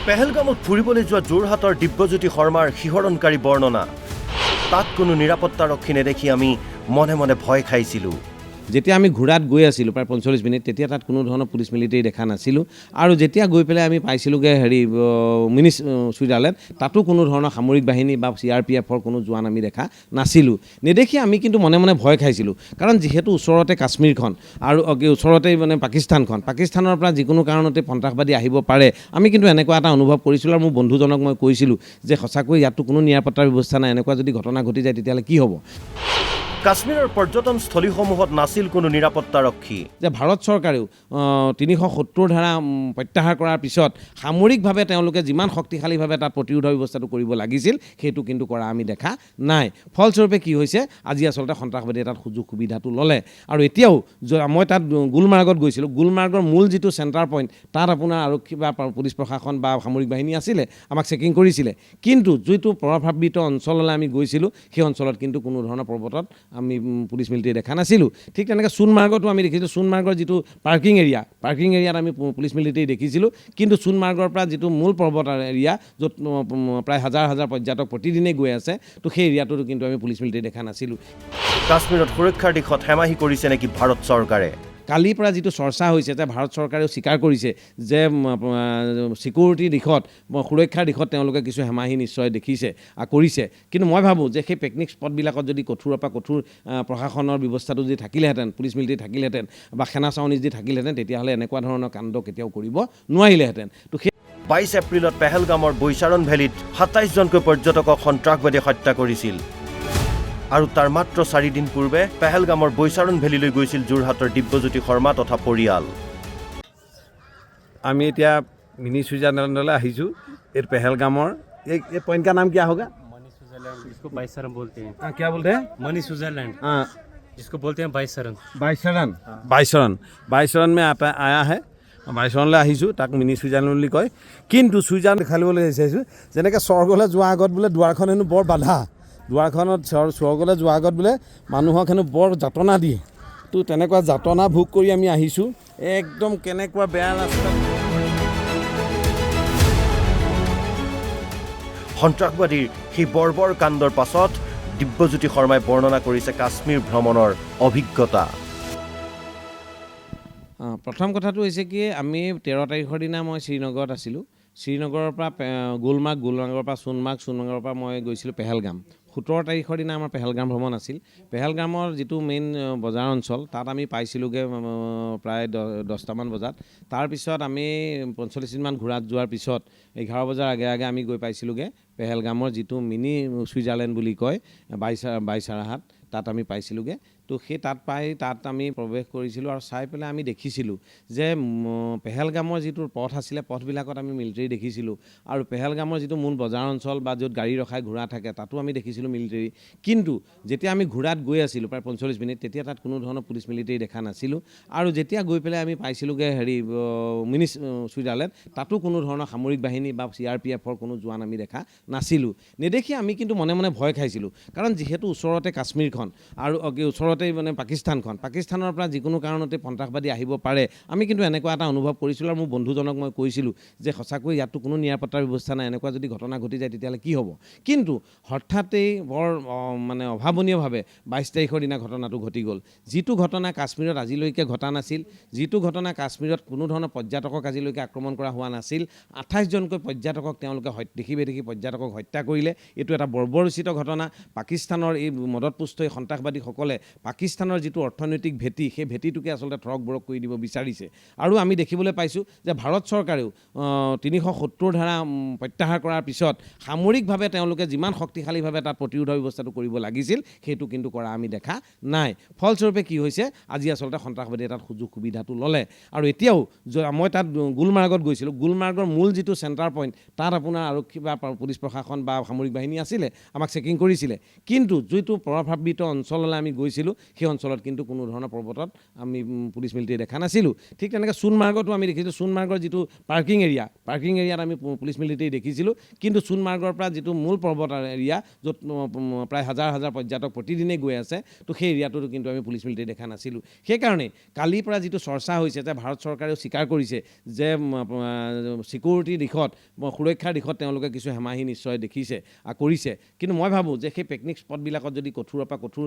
পেহেলগামত ফুৰিবলৈ যোৱা যোৰহাটৰ দিব্যজ্যোতি শৰ্মাৰ শিহৰণকাৰী বৰ্ণনা। তাত কোনো নিৰাপত্তাৰক্ষী নেদেখি আমি মনে মনে ভয় খাইছিলোঁ। যেতিয়া আমি ঘোঁৰাত গৈ আছিলোঁ প্ৰায় ৪৫ মিনিট, তেতিয়া তাত কোনো ধৰণৰ পুলিচ মিলিটাৰী দেখা নাছিলোঁ। আৰু যেতিয়া গৈ পেলাই আমি পাইছিলোঁগৈ মিনি ছুইজাৰলেণ্ড, তাতো কোনো ধৰণৰ সামৰিক বাহিনী বা CRPFৰ কোনো জোৱান আমি দেখা নাছিলোঁ। নেদেখি আমি কিন্তু মনে মনে ভয় খাইছিলোঁ, কাৰণ যিহেতু ওচৰতে কাশ্মীৰখন আৰু ওচৰতে পাকিস্তানৰ পৰা যিকোনো কাৰণতে সন্ত্ৰাসবাদী আহিব পাৰে, আমি কিন্তু এনেকুৱা এটা অনুভৱ কৰিছিলোঁ। আৰু মোৰ বন্ধুজনক মই কৈছিলোঁ যে সঁচাকৈ ইয়াততো কোনো নিৰাপত্তাৰ ব্যৱস্থা নাই, এনেকুৱা যদি ঘটনা ঘটি যায় তেতিয়াহ'লে কি হ'ব। কাশ্মীৰৰ পৰ্যটনস্থলীসমূহত নাছিল কোনো নিৰাপত্তাৰক্ষী। যে ভাৰত চৰকাৰেও ৩৭০ ধাৰা প্ৰত্যাহাৰ কৰাৰ পিছত সামৰিকভাৱে তেওঁলোকে যিমান শক্তিশালীভাৱে তাত প্ৰতিৰোধৰ ব্যৱস্থাটো কৰিব লাগিছিল, সেইটো কিন্তু কৰা আমি দেখা নাই। ফলস্বৰূপে কি হৈছে, আজি আচলতে সন্ত্ৰাসবাদীয়ে তাত সুযোগ সুবিধাটো ল'লে। আৰু এতিয়াও মই তাত গুলমাৰ্গত গৈছিলোঁ, গুলমাৰ্গৰ মূল যিটো চেণ্টাৰ পইণ্ট, তাত আপোনাৰ আৰক্ষী বা পুলিচ প্ৰশাসন বা সামৰিক বাহিনী আছিলে, আমাক চেকিং কৰিছিলে। কিন্তু যিটো প্ৰভাৱিত অঞ্চললৈ আমি গৈছিলোঁ, সেই অঞ্চলত কিন্তু কোনো ধৰণৰ পৰ্বতত আমি পুলিচ মিলিটাৰী দেখা নাছিলোঁ। ঠিক তেনেকৈ সোণমাৰ্গতো আমি দেখিছিলোঁ, সোণমাৰ্গৰ যিটো পাৰ্কিং এৰিয়াত আমি পুলিচ মিলিটাৰী দেখিছিলোঁ। কিন্তু সোণমাৰ্গৰ পৰা যিটো মূল পৰ্বত এৰিয়া, য'ত প্ৰায় হাজাৰ হাজাৰ পৰ্যটক প্ৰতিদিনে গৈ আছে, তো সেই এৰিয়াটোতো কিন্তু আমি পুলিচ মিলিটাৰী দেখা নাছিলোঁ। কাশ্মীৰত সুৰক্ষাৰ দিশত হেমাহি কৰিছে নেকি ভাৰত চৰকাৰে? কালিৰ পৰা যিটো চৰ্চা হৈছে যে ভাৰত চৰকাৰেও স্বীকাৰ কৰিছে যে ছিকিউৰিটিৰ দিশত, সুৰক্ষাৰ দিশত তেওঁলোকে কিছু হেমাহি নিশ্চয় কৰিছে। কিন্তু মই ভাবোঁ যে সেই পিকনিক স্পটবিলাকত যদি কঠোৰৰ পৰা কঠোৰ প্ৰশাসনৰ ব্যৱস্থাটো যদি থাকিলেহেঁতেন, পুলিচ মিলিটাৰী থাকিলেহেঁতেন বা সেনা চাউনী যদি থাকিলেহেঁতেন, তেতিয়াহ'লে এনেকুৱা ধৰণৰ কাণ্ড কেতিয়াও কৰিব নোৱাৰিলেহেঁতেন। তো ২২ এপ্ৰিলত পেহেলগামৰ বৈচাৰণ ভেলীত ২৭জনকৈ পৰ্যটকক সন্ত্ৰাসবাদীয়ে হত্যা কৰিছিল। আৰু তাৰ মাত্ৰ ৪ দিন পূৰ্বে পেহেলগামৰ বৈচাৰণ ভেলীলৈ গৈছিল যোৰহাটৰ দিব্যজ্যোতি শৰ্মা তথা পৰিয়াল। আমি এতিয়া মিনি ছুইজাৰলেণ্ডলৈ আহিছোঁ। এই পেহেলগামৰ এই পইণ্ট का नाम क्या होगा? मनी स्विट्जरलैंड, जिसको बाइसरन बोलते हैं। क्या बोलते हैं? मनी स्विट्जरलैंड, जिसको बोलते हैं बाइसरन। বাইচৰণ में आया है। বাইচৰণলৈ আহিছোঁ, তাক মিনি ছুইজাৰলেণ্ড বুলি কয়। কিন্তু ছুইজাৰলেণ্ড দেখাবলৈ বিচাৰিছোঁ, যেনেকৈ স্বৰ্গলৈ যোৱাৰ আগত বোলে দুৱাৰখন হেনো বৰ বাধা, দুৱাৰখনত স্বৰ্গলৈ যোৱাৰ আগত বোলে মানুহক হেনো বৰ যাতনা দিয়ে। তো তেনেকুৱা যাতনা ভোগ কৰি আমি আহিছোঁ। একদম কেনেকুৱা বেয়া ৰাস্তা। সন্ত্ৰাসবাদীৰ সেই বৰ্বৰ কাণ্ডৰ পাছত দিব্যজ্যোতি শৰ্মাই বৰ্ণনা কৰিছে কাশ্মীৰ ভ্ৰমণৰ অভিজ্ঞতা। প্ৰথম কথাটো হৈছে কি, আমি 13 তাৰিখৰ দিনা মই শ্ৰীনগৰত আছিলোঁ। শ্ৰীনগৰৰ পৰা গুলমাৰ্গৰ পৰা সোণমাৰ্গৰ পৰা মই গৈছিলোঁ পেহেলগাম। 17 তাৰিখৰ দিনা আমাৰ পেহেলগাম ভ্ৰমণ আছিল। পেহেলগামৰ যিটো মেইন বজাৰ অঞ্চল, তাত আমি পাইছিলোঁগৈ প্ৰায় 10টামান বজাত। তাৰপিছত আমি 45 মিনিটমান ঘূৰাত যোৱাৰ পিছত 11 বজাৰ আগে আমি গৈ পাইছিলোঁগৈ পেহেলগামৰ যিটো মিনি ছুইজাৰলেণ্ড বুলি কয়, বাইচাৰাহাট, তাত আমি পাইছিলোঁগৈ। তো সেই তাত আমি প্ৰৱেশ কৰিছিলোঁ আৰু চাই পেলাই আমি দেখিছিলোঁ যে পেহেলগামৰ যিটো পথ আছিলে, পথবিলাকত আমি মিলিটাৰী দেখিছিলোঁ। আৰু পেহেলগামৰ যিটো মূল বজাৰ অঞ্চল বা য'ত গাড়ী ৰখাই ঘোঁৰা থাকে, তাতো আমি দেখিছিলোঁ মিলিটাৰী। কিন্তু যেতিয়া আমি ঘোঁৰাত গৈ আছিলোঁ প্ৰায় 45 মিনিট, তেতিয়া তাত কোনো ধৰণৰ পুলিচ মিলিটাৰী দেখা নাছিলোঁ। আৰু যেতিয়া গৈ পেলাই আমি পাইছিলোঁগৈ মিনি ছুইজাৰলেণ্ড, তাতো কোনো ধৰণৰ সামৰিক বাহিনী বা CRPFৰ কোনো জোৱান আমি দেখা নাছিলোঁ। নেদেখি আমি কিন্তু মনে মনে ভয় খাইছিলোঁ, কাৰণ যিহেতু ওচৰতে কাশ্মীৰখন আৰু ওচৰতে পাকিস্তানৰ পৰা যিকোনো কাৰণতে সন্ত্ৰাসবাদী আহিব পাৰে, আমি কিন্তু এনেকুৱা এটা অনুভৱ কৰিছিলোঁ। আৰু মোৰ বন্ধুজনক মই কৈছিলোঁ যে সঁচাকৈ ইয়াততো কোনো নিৰাপত্তাৰ ব্যৱস্থা নাই, এনেকুৱা যদি ঘটনা ঘটি যায় তেতিয়াহ'লে কি হ'ব। কিন্তু হঠাতেই বৰ অভাৱনীয়ভাৱে 22 তাৰিখৰ দিনা ঘটনাটো ঘটি গ'ল। যিটো ঘটনা কাশ্মীৰত আজিলৈকে ঘটা নাছিল, যিটো ঘটনা কাশ্মীৰত কোনো ধৰণৰ পৰ্যটকক আজিলৈকে আক্ৰমণ কৰা হোৱা নাছিল। 28জনকৈ পৰ্যটকক তেওঁলোকে দেখি পৰ্যটকক হত্যা কৰিলে। এইটো এটা বৰ্বৰোচিত ঘটনা। পাকিস্তানৰ এই মদতপুষ্ট সন্ত্ৰাসবাদীসকলে পাকিস্তানৰ যিটো অৰ্থনৈতিক ভেটি, সেই ভেটিটোকে আচলতে থৰক বৰক কৰি দিব বিচাৰিছে। আৰু আমি দেখিবলৈ পাইছোঁ যে ভাৰত চৰকাৰেও ৩৭০ ধাৰা প্ৰত্যাহাৰ কৰাৰ পিছত সামৰিকভাৱে তেওঁলোকে যিমান শক্তিশালীভাৱে তাত প্ৰতিৰোধৰ ব্যৱস্থাটো কৰিব লাগিছিল, সেইটো কিন্তু কৰা আমি দেখা নাই। ফলস্বৰূপে কি হৈছে, আজি আচলতে সন্ত্ৰাসবাদীয়ে তাত সুযোগ সুবিধাটো ল'লে। আৰু এতিয়াও মই তাত গুলমাৰ্গত গৈছিলোঁ, গুলমাৰ্গৰ মূল যিটো চেণ্টাৰ পইণ্ট, তাত আপোনাৰ আৰক্ষী বা পুলিচ প্ৰশাসন বা সামৰিক বাহিনী আছিলে, আমাক চেকিং কৰিছিলে। কিন্তু যিটো প্ৰভাৱিত অঞ্চললৈ আমি গৈছিলোঁ, গৈছিলোঁ সেই অঞ্চলত কিন্তু কোনো ধৰণৰ পৰ্বতত আমি পুলিচ মিলিটাৰী দেখা নাছিলোঁ। ঠিক তেনেকৈ সোণমাৰ্গতো আমি দেখিছোঁ, সোণমাৰ্গৰ যিটো পাৰ্কিং এৰিয়াত আমি পুলিচ মিলিটাৰী দেখিছিলোঁ, কিন্তু সোণমাৰ্গৰ পৰা যিটো মূল পৰ্বত এৰিয়া য'ত প্ৰায় হাজাৰ হাজাৰ পৰ্যটক প্ৰতিদিনেই গৈ আছে, তো সেই এৰিয়াটোতো কিন্তু আমি পুলিচ মিলিটাৰী দেখা নাছিলোঁ। সেইকাৰণে কালিৰ পৰা যিটো চৰ্চা হৈছে যে ভাৰত চৰকাৰেও স্বীকাৰ কৰিছে যে ছিকিউৰিটিৰ দিশত, সুৰক্ষাৰ দিশত তেওঁলোকে কিছু হেমাহি নিশ্চয় দেখিছে কৰিছে, কিন্তু মই ভাবোঁ যে সেই পিকনিক স্পটবিলাকত যদি কঠোৰৰ পৰা কঠোৰ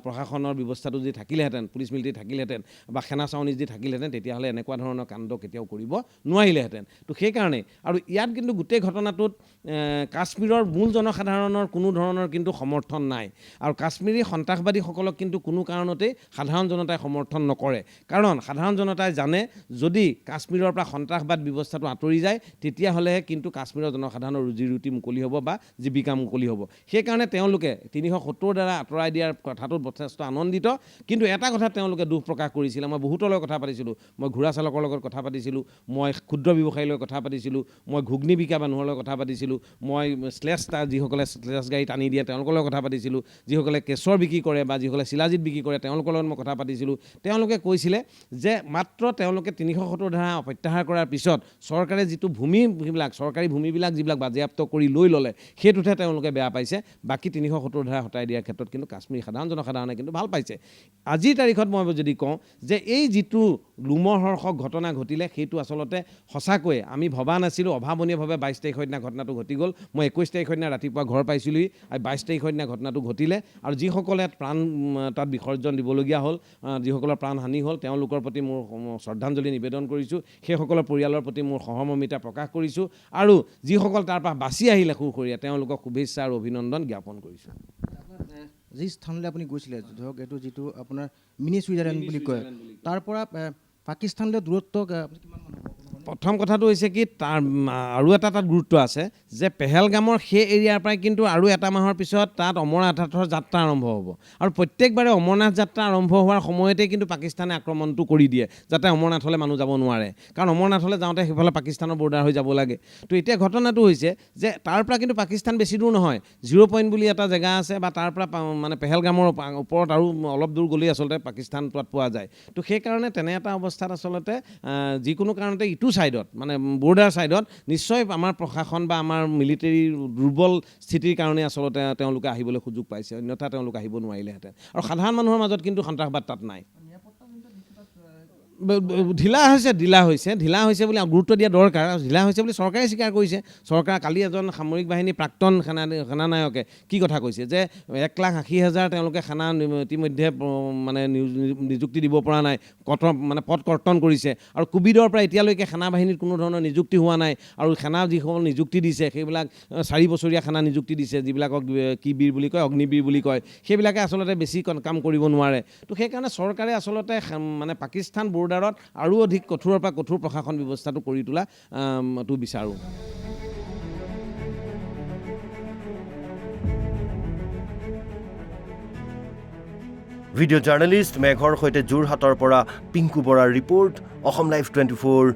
প্ৰশাসনৰ ব্যৱস্থাটো যদি থাকিলেহেঁতেন, পুলিচ মিলিটাৰী থাকিলেহেঁতেন বা সেনা চাউনি যদি থাকিলেহেঁতেন, তেতিয়াহ'লে এনেকুৱা ধৰণৰ কাণ্ড কেতিয়াও কৰিব নোৱাৰিলেহেঁতেন। তো সেইকাৰণে আৰু ইয়াত কিন্তু গোটেই ঘটনাটোত কাশ্মীৰৰ মূল জনসাধাৰণৰ কোনো ধৰণৰ কিন্তু সমৰ্থন নাই, আৰু কাশ্মীৰী সন্ত্ৰাসবাদীসকলক কিন্তু কোনো কাৰণতেই সাধাৰণ জনতাই সমৰ্থন নকৰে, কাৰণ সাধাৰণ জনতাই জানে যদি কাশ্মীৰৰ পৰা সন্ত্ৰাসবাদ ব্যৱস্থাটো আঁতৰি যায় তেতিয়াহ'লেহে কিন্তু কাশ্মীৰৰ জনসাধাৰণৰ ৰুজি ৰুটি মুকলি হ'ব বা জীৱিকা মুকলি হ'ব। সেইকাৰণে তেওঁলোকে 370 দ্বাৰা আঁতৰাই দিয়াৰ কথাটোত যথেষ্ট আনন্দিত। কিন্তু এটা কথা তেওঁলোকে দুখ প্ৰকাশ কৰিছিলে, মই বহুতৰ লগত কথা পাতিছিলোঁ, মই ঘোঁৰা চালকৰ লগত কথা পাতিছিলোঁ, মই ক্ষুদ্ৰ ব্যৱসায়ীৰ লগত কথা পাতিছিলোঁ, মই ঘুগনি বিকা মানুহৰ লগত কথা পাতিছিলোঁ, মই যিসকলে স্লেছ গাড়ী টানি দিয়ে তেওঁলোকৰ লগত কথা পাতিছিলোঁ, যিসকলে কেশৰ বিক্ৰী কৰে বা যিসকলে শিলাজিত বিক্ৰী কৰে তেওঁলোকৰ লগত মই কথা পাতিছিলোঁ। তেওঁলোকে কৈছিলে যে মাত্ৰ তেওঁলোকে 370 ধাৰা প্ৰত্যাহাৰ কৰাৰ পিছত চৰকাৰে যিটো চৰকাৰী ভূমিবিলাক যিবিলাক বাজেয়াপ্ত কৰি লৈ ল'লে সেইটোতহে তেওঁলোকে বেয়া পাইছে, বাকী 370 ধাৰা হটাই দিয়াৰ ক্ষেত্ৰত কিন্তু কাশ্মীৰী জনসাধাৰণে কিন্তু ভাল পাইছে। আজিৰ তাৰিখত মই যদি কওঁ যে এই যিটো লোমহৰ্ষক ঘটনা ঘটিলে সেইটো আচলতে সঁচাকৈয়ে আমি ভবা নাছিলোঁ, অভাৱনীয়ভাৱে 22 তাৰিখৰ দিনা ঘটনাটো ঘটি গ'ল। মই 21 তাৰিখৰ দিনা ৰাতিপুৱা ঘৰ পাইছিলোঁহি, আৰু 22 তাৰিখৰ দিনা ঘটনাটো ঘটিলে, আৰু যিসকলে প্ৰাণ তাত বিসৰ্জন দিবলগীয়া হ'ল, যিসকলৰ প্ৰাণ হানি হ'ল, তেওঁলোকৰ প্ৰতি মোৰ শ্ৰদ্ধাঞ্জলি নিবেদন কৰিছোঁ, সেইসকলৰ পৰিয়ালৰ প্ৰতি মোৰ সহমৰ্মিতা প্ৰকাশ কৰিছোঁ, আৰু যিসকল তাৰ পৰা বাচি আহিলে সুখৰীয়া তেওঁলোকক শুভেচ্ছা আৰু অভিনন্দন জ্ঞাপন কৰিছোঁ। যি স্থানলৈ আপুনি গৈছিলে, ধৰক এইটো যিটো আপোনাৰ মিনি ছুইজাৰলেণ্ড বুলি কয়, তাৰ পৰা পাকিস্তানলৈ দূৰত্ব কিমান মান হ'ব? প্ৰথম কথাটো হৈছে কি তাৰ আৰু এটা তাত গুৰুত্ব আছে যে পেহেলগামৰ সেই এৰিয়াৰ পৰাই কিন্তু আৰু এটা মাহৰ পিছত তাত অমৰনাথৰ যাত্ৰা আৰম্ভ হ'ব, আৰু প্ৰত্যেকবাৰে অমৰনাথ যাত্ৰা আৰম্ভ হোৱাৰ সময়তে কিন্তু পাকিস্তানে আক্ৰমণটো কৰি দিয়ে যাতে অমৰনাথলৈ মানুহ যাব নোৱাৰে, কাৰণ অমৰনাথলৈ যাওঁতে সেইফালে পাকিস্তানৰ বৰ্ডাৰ হৈ যাব লাগে। তো এতিয়া ঘটনাটো হৈছে যে তাৰ পৰা কিন্তু পাকিস্তান বেছি দূৰ নহয়, 0 পইণ্ট বুলি এটা জেগা আছে, বা তাৰ পৰা মানে পেহেলগামৰ ওপৰত আৰু অলপ দূৰ গ'লেই আচলতে পাকিস্তান তাত পোৱা যায়। তো সেইকাৰণে তেনে এটা অৱস্থাত আচলতে যিকোনো কাৰণতে ইটো ছাইডত মানে বৰ্ডাৰ ছাইডত নিশ্চয় আমাৰ প্ৰশাসন বা আমাৰ মিলিটাৰীৰ দুৰ্বল স্থিতিৰ কাৰণে আচলতে তেওঁলোকে আহিবলৈ সুযোগ পাইছে, অন্যথা তেওঁলোক আহিব নোৱাৰিলেহেঁতেন। আৰু সাধাৰণ মানুহৰ মাজত কিন্তু সন্ত্ৰাসবাদ তাত নাই। ঢিলা হৈছে বুলি গুৰুত্ব দিয়া দৰকাৰ, ঢিলা হৈছে বুলি চৰকাৰে স্বীকাৰ কৰিছে। চৰকাৰ কালি এজন সামৰিক বাহিনী প্ৰাক্তন সেনানায়কে কি কথা কৈছে যে 1,80,000 তেওঁলোকে সেনা ইতিমধ্যে মানে নিযুক্তি দিব পৰা নাই, পদ কৰ্তন কৰিছে, আৰু কোভিডৰ পৰা এতিয়ালৈকে সেনা বাহিনীত কোনো ধৰণৰ নিযুক্তি হোৱা নাই, আৰু সেনা যিসকল নিযুক্তি দিছে সেইবিলাক 4 বছৰীয়া সেনা নিযুক্তি দিছে, যিবিলাকক কি বীৰ বুলি কয়, অগ্নিবীৰ বুলি কয়, সেইবিলাকে আচলতে বেছি কাম কৰিব নোৱাৰে। তো সেইকাৰণে চৰকাৰে আচলতে মানে পাকিস্তান বৰ্ডাৰত আৰু অধিক কঠোৰৰ পৰা কঠোৰ প্ৰশাসন ব্যৱস্থাটো কৰি তোলাটো বিচাৰোঁ। ভিডিঅ' জাৰ্নেলিষ্ট মেঘৰ সৈতে যোৰহাটৰ পৰা পিংকু বৰাৰ ৰিপৰ্ট, অসম লাইভ 24